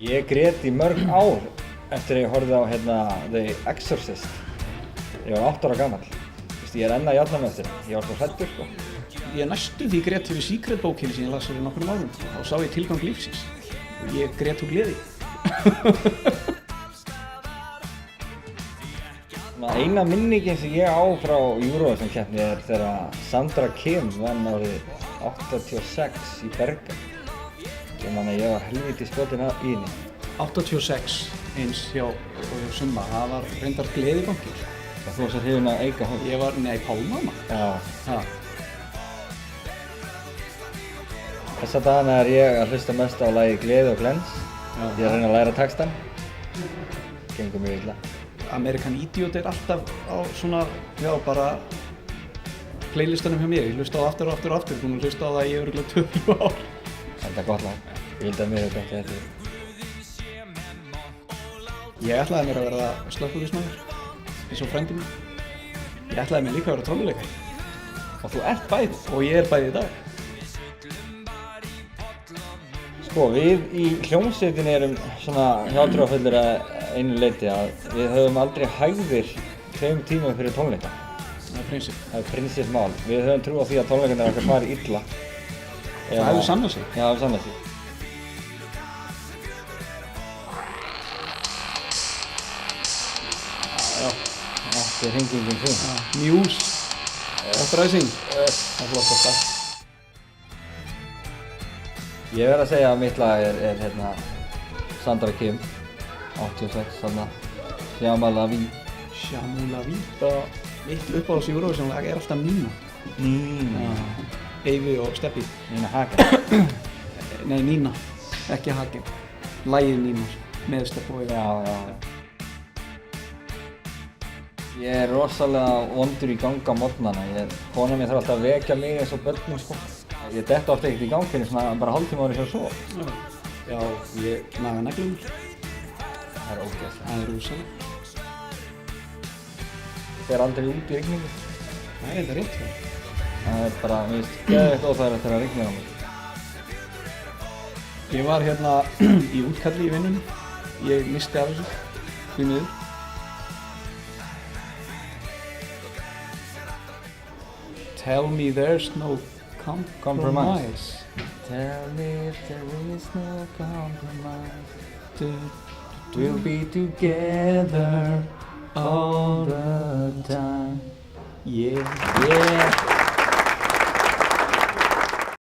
Ég grét í mörg ár eftir að ég horfði á The Exorcist. Ég var 8 ára gamall. Ég er enn að jafna með eftir. Ég var svo hræddur sko. Ég næstum því grét fyrir Secret bókinni sem ég las fyrir nokkrum árum. Þá sá ég tilgang lífsins. Ég grét úr gleði. Eina minningin sem ég á frá Eurovision-keppni er þegar Sandra Kim vann árið 86 í Bergen. Ég man að ég var helviti skotinn í henni. 86 eins hjá Summa, það var reyndar gleðibanki. Og þú varst hrifinn af Eika Hóll? Ég var, nei, Pálmama. Já. Ha. Þessa dagana er ég að hlusta mest á lagið Gleði og glens. Ég er að reyna að læra textann. Gengur mjög illa. American Idiot er alltaf á svona, já, bara playlistanum hjá mér. Ég hlusta á aftur og aftur og aftur. Búinn að hlusta á það í örugglega 20 ár. Þetta er gott lag. Ég vildi að mér hefði ekki þetta. Ég ætlaði mér að verða slökkviliðsmaður, eins og frændi minn. Ég ætlaði mér líka að vera trommuleikari. Og þú ert bæði. Og ég er bæði í dag. Sko, við í hljómsveitinni erum svona hjátrúarfullir að einu leyti að við höfum aldrei hægðir 2 tímum fyrir tónleika. Það er prinsip. Það er prinsipmál. Við höfum trú á því að tónleikarnir okkar fari illa. Það hefur sannað sig. Já, það hefur sannað sig. Já. Þetta er hringingin þín. Muse. Uprising. Það er flott að það. Ég verð að segja að mitt lag er Sandra Kim, 86, þarna, Shama La Vie. Shama La Vie. Mitt uppáhalds Eurovision-lag er alltaf Nína. Nína. Eyvi og Steppi. Nína Hagen. Nei, Nína. Ekki Hagen. Lagið Nína, með Steppi og Eyvi. Já. Ég er rosalega vondur í gang á morgnana. Konan mín þarf alltaf að vekja mig eins og börnin sko. Ég detta ofta ekkert í gang fyrir svona bara hálftíma ári sem svo. Já, ég naga neglum. Það er ógeðslegt. Það er rosalega. Ég fer aldrei út í rigningu. Það er enda rétt hjá. Það er bara, mér finnst geðveikt óþægilegt þegar það rignir á mig. Ég var hérna í útkalli í vinnunni. Ég missti af þessu, því miður. Tell me there's no compromise. Tell me if there is no compromise. We'll be together all the time. Yeah. Yeah.